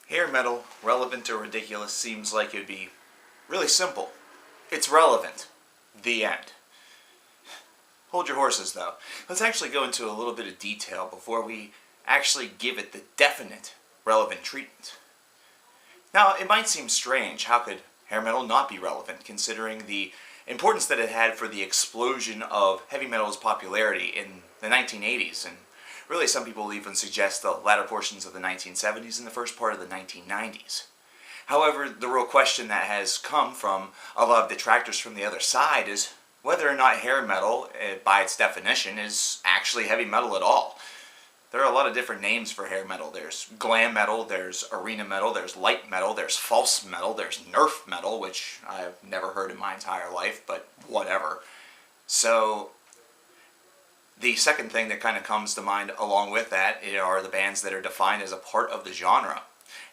Hair metal, relevant or ridiculous, seems like it would be really simple. It's relevant. The end. Hold your horses, though. Let's actually go into a little bit of detail before we actually give it the definite relevant treatment. Now, it might seem strange. How could hair metal not be relevant, considering the importance that it had for the explosion of heavy metal's popularity in the 1980s, and really some people even suggest the latter portions of the 1970s and the first part of the 1990s. However, the real question that has come from a lot of detractors from the other side is whether or not hair metal, by its definition, is actually heavy metal at all. There are a lot of different names for hair metal. There's glam metal, there's arena metal, there's light metal, there's false metal, there's Nerf metal, which I've never heard in my entire life, but whatever. So the second thing that kind of comes to mind along with that are the bands that are defined as a part of the genre.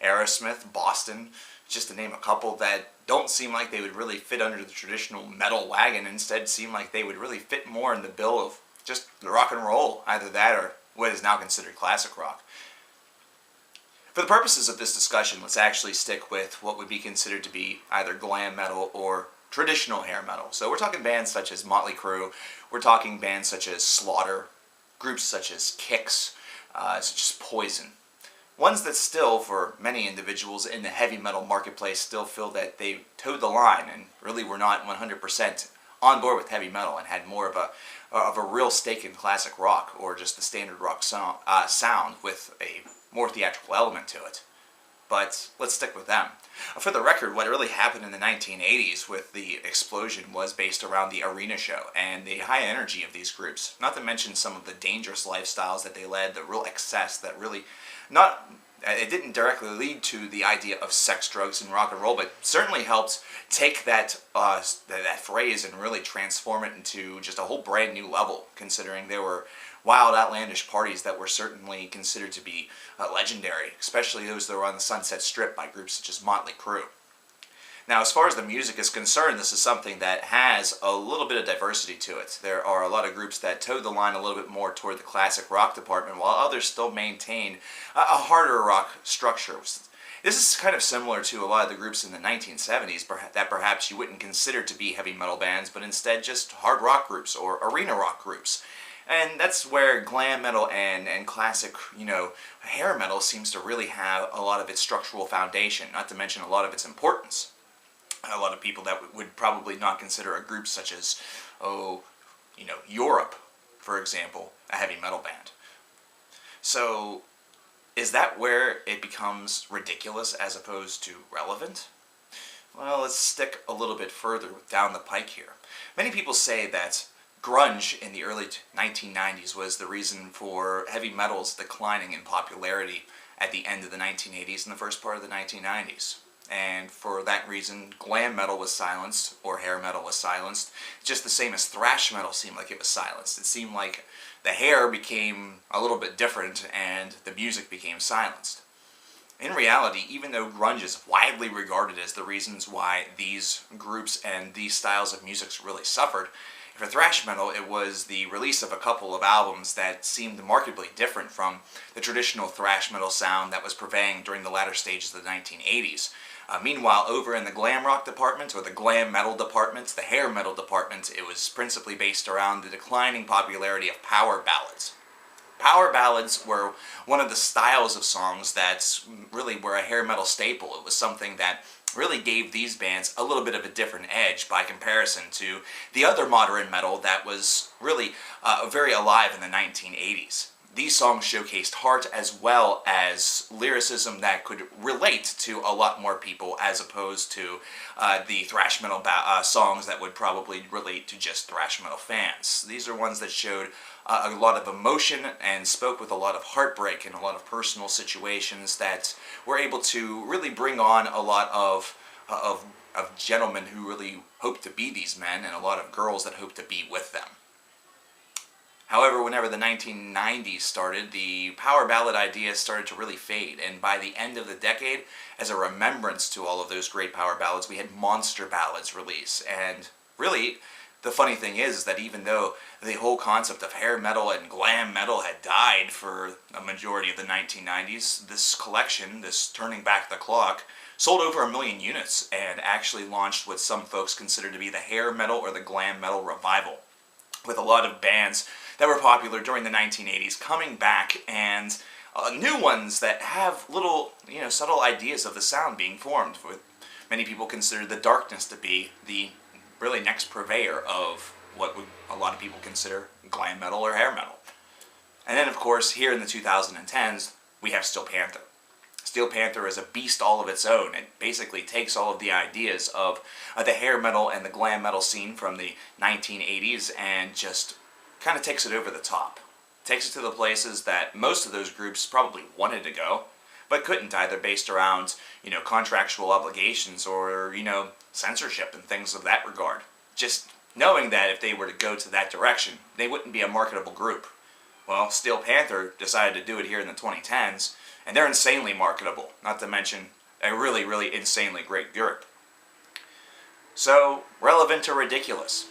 Aerosmith, Boston, just to name a couple that don't seem like they would really fit under the traditional metal wagon, instead seem like they would really fit more in the bill of just rock and roll, either that or what is now considered classic rock. For the purposes of this discussion, let's actually stick with what would be considered to be either glam metal or traditional hair metal. So we're talking bands such as Motley Crue, we're talking bands such as Slaughter, groups such as Kix, such as Poison. Ones that still, for many individuals in the heavy metal marketplace, still feel that they towed the line and really were not 100% on board with heavy metal and had more of a real stake in classic rock or just the standard rock sound with a more theatrical element to it. But let's stick with them. For the record, what really happened in the 1980s with the explosion was based around the arena show and the high energy of these groups, not to mention some of the dangerous lifestyles that they led, the real excess that really it didn't directly lead to the idea of sex, drugs, and rock and roll, but certainly helped take that phrase and really transform it into just a whole brand new level, considering there were wild, outlandish parties that were certainly considered to be legendary, especially those that were on the Sunset Strip by groups such as Motley Crue. Now, as far as the music is concerned, this is something that has a little bit of diversity to it. There are a lot of groups that toe the line a little bit more toward the classic rock department, while others still maintain a harder rock structure. This is kind of similar to a lot of the groups in the 1970s that perhaps you wouldn't consider to be heavy metal bands, but instead just hard rock groups or arena rock groups. And that's where glam metal and classic, hair metal seems to really have a lot of its structural foundation, not to mention a lot of its importance. A lot of people that would probably not consider a group such as, Europe, for example, a heavy metal band. So, is that where it becomes ridiculous as opposed to relevant? Well, let's stick a little bit further down the pike here. Many people say that grunge in the early 1990s was the reason for heavy metal's declining in popularity at the end of the 1980s and the first part of the 1990s. And for that reason, glam metal was silenced, or hair metal was silenced, just the same as thrash metal seemed like it was silenced. It seemed like the hair became a little bit different and the music became silenced. In reality, even though grunge is widely regarded as the reasons why these groups and these styles of music really suffered, for thrash metal, it was the release of a couple of albums that seemed markedly different from the traditional thrash metal sound that was prevailing during the latter stages of the 1980s. Meanwhile, over in the glam rock department, or the glam metal department, the hair metal department, it was principally based around the declining popularity of power ballads. Power ballads were one of the styles of songs that really were a hair metal staple. It was something that really gave these bands a little bit of a different edge by comparison to the other modern metal that was really very alive in the 1980s. These songs showcased heart as well as lyricism that could relate to a lot more people, as opposed to the thrash metal songs that would probably relate to just thrash metal fans. These are ones that showed a lot of emotion and spoke with a lot of heartbreak and a lot of personal situations that were able to really bring on a lot of gentlemen who really hoped to be these men, and a lot of girls that hoped to be with them. However, whenever the 1990s started, the power ballad idea started to really fade, and by the end of the decade, as a remembrance to all of those great power ballads, we had monster ballads release, and really, the funny thing is that even though the whole concept of hair metal and glam metal had died for a majority of the 1990s, this collection, this turning back the clock, sold over 1 million units and actually launched what some folks consider to be the hair metal or the glam metal revival, with a lot of bands that were popular during the 1980s coming back, and new ones that have little, subtle ideas of the sound being formed, with many people consider the darkness to be the really next purveyor of what would a lot of people consider glam metal or hair metal. And then, of course, here in the 2010s, we have Steel Panther. Steel Panther is a beast all of its own. It basically takes all of the ideas of the hair metal and the glam metal scene from the 1980s and just kind of takes it over the top. Takes it to the places that most of those groups probably wanted to go, but couldn't, either based around, contractual obligations or, censorship and things of that regard. Just knowing that if they were to go to that direction, they wouldn't be a marketable group. Well, Steel Panther decided to do it here in the 2010s, and they're insanely marketable, not to mention a really, really insanely great group. So, relevant or ridiculous?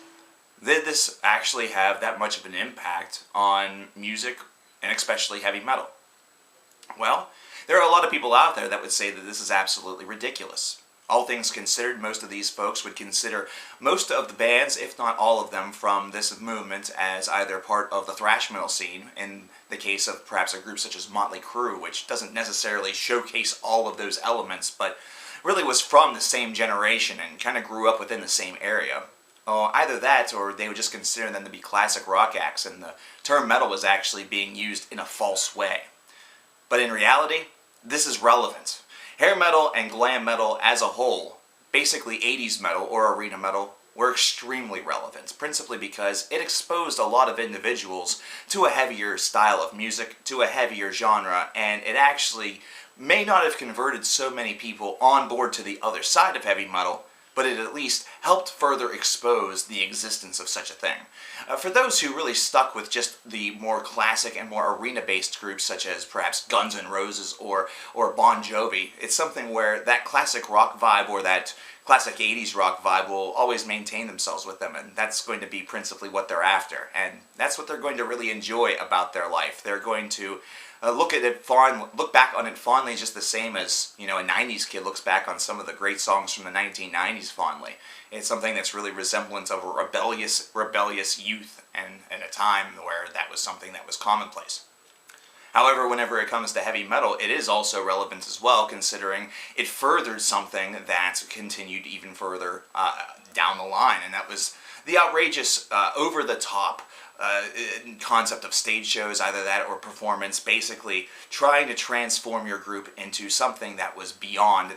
Did this actually have that much of an impact on music, and especially heavy metal? Well, there are a lot of people out there that would say that this is absolutely ridiculous. All things considered, most of these folks would consider most of the bands, if not all of them, from this movement as either part of the thrash metal scene, in the case of perhaps a group such as Motley Crue, which doesn't necessarily showcase all of those elements, but really was from the same generation and kind of grew up within the same area. Either that, or they would just consider them to be classic rock acts, and the term metal was actually being used in a false way. But in reality, this is relevant. Hair metal and glam metal as a whole, basically 80s metal or arena metal, were extremely relevant, principally because it exposed a lot of individuals to a heavier style of music, to a heavier genre, and it actually may not have converted so many people on board to the other side of heavy metal, but it at least helped further expose the existence of such a thing. For those who really stuck with just the more classic and more arena-based groups, such as perhaps Guns N' Roses or Bon Jovi, it's something where that classic rock vibe or that classic 80s rock vibe will always maintain themselves with them, and that's going to be principally what they're after, and that's what they're going to really enjoy about their life. They're going to look back on it fondly, just the same as, a 90s kid looks back on some of the great songs from the 1990s fondly. It's something that's really resemblant of a rebellious youth and a time where that was something that was commonplace. However, whenever it comes to heavy metal, it is also relevant as well, considering it furthered something that continued even further down the line, and that was the outrageous, over-the-top concept of stage shows, either that or performance, basically trying to transform your group into something that was beyond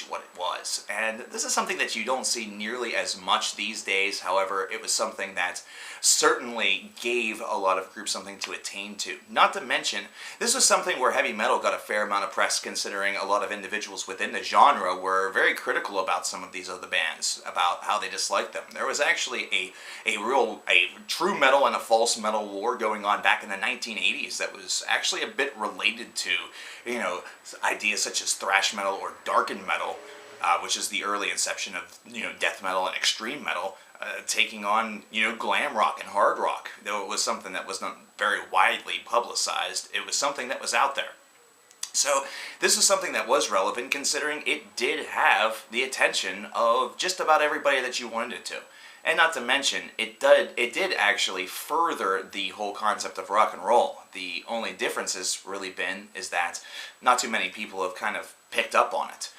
what it was. And this is something that you don't see nearly as much these days. However, it was something that certainly gave a lot of groups something to attain to. Not to mention, this was something where heavy metal got a fair amount of press, considering a lot of individuals within the genre were very critical about some of these other bands, about how they disliked them. There was actually a true metal and a false metal war going on back in the 1980s that was actually a bit related to, ideas such as thrash metal or darkened metal, which is the early inception of, death metal and extreme metal, taking on, glam rock and hard rock. Though it was something that was not very widely publicized, it was something that was out there. So this is something that was relevant, considering it did have the attention of just about everybody that you wanted it to. And not to mention, it did actually further the whole concept of rock and roll. The only difference has really been is that not too many people have kind of picked up on it.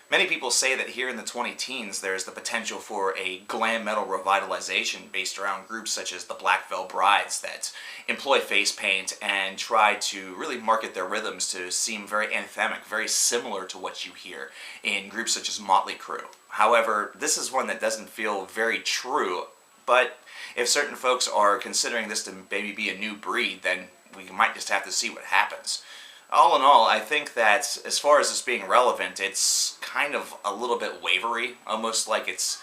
Many people say that here in the 20-teens there's the potential for a glam metal revitalization based around groups such as the Black Veil Brides that employ face paint and try to really market their rhythms to seem very anthemic, very similar to what you hear in groups such as Motley Crue. However, this is one that doesn't feel very true, but if certain folks are considering this to maybe be a new breed, then we might just have to see what happens. All in all, I think that as far as this being relevant, it's kind of a little bit wavery, almost like it's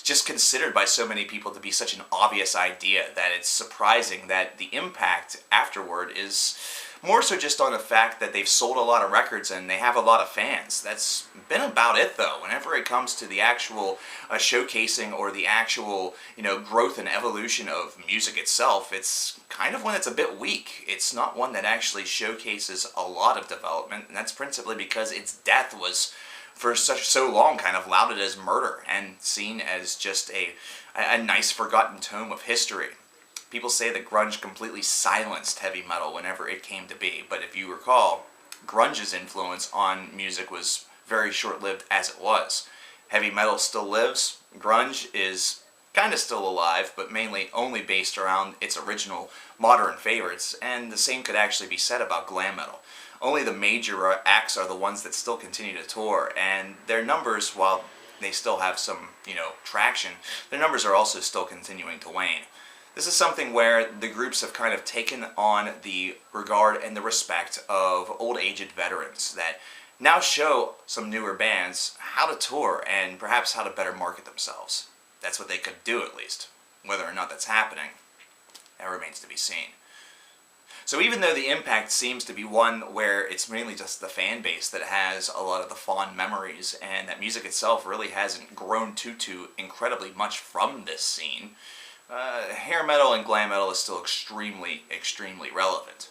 just considered by so many people to be such an obvious idea that it's surprising that the impact afterward is More so just on the fact that they've sold a lot of records and they have a lot of fans. That's been about it, though. Whenever it comes to the actual showcasing or the actual, growth and evolution of music itself, it's kind of one that's a bit weak. It's not one that actually showcases a lot of development, and that's principally because its death was for so long kind of lauded as murder and seen as just a nice forgotten tome of history. People say that grunge completely silenced heavy metal whenever it came to be, but if you recall, grunge's influence on music was very short-lived as it was. Heavy metal still lives, grunge is kind of still alive, but mainly only based around its original modern favorites, and the same could actually be said about glam metal. Only the major acts are the ones that still continue to tour, and their numbers, while they still have some, traction, their numbers are also still continuing to wane. This is something where the groups have kind of taken on the regard and the respect of old aged veterans that now show some newer bands how to tour and perhaps how to better market themselves. That's what they could do, at least. Whether or not that's happening, that remains to be seen. So even though the impact seems to be one where it's mainly just the fan base that has a lot of the fond memories, and that music itself really hasn't grown too incredibly much from this scene, hair metal and glam metal is still extremely relevant.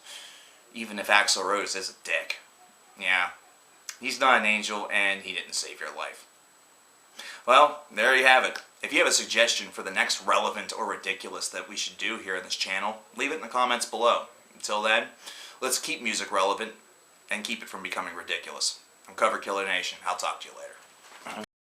Even if Axl Rose is a dick. Yeah, he's not an angel and he didn't save your life. Well, there you have it. If you have a suggestion for the next relevant or ridiculous that we should do here on this channel, leave it in the comments below. Until then, let's keep music relevant and keep it from becoming ridiculous. I'm CoverKillerNation. I'll talk to you later.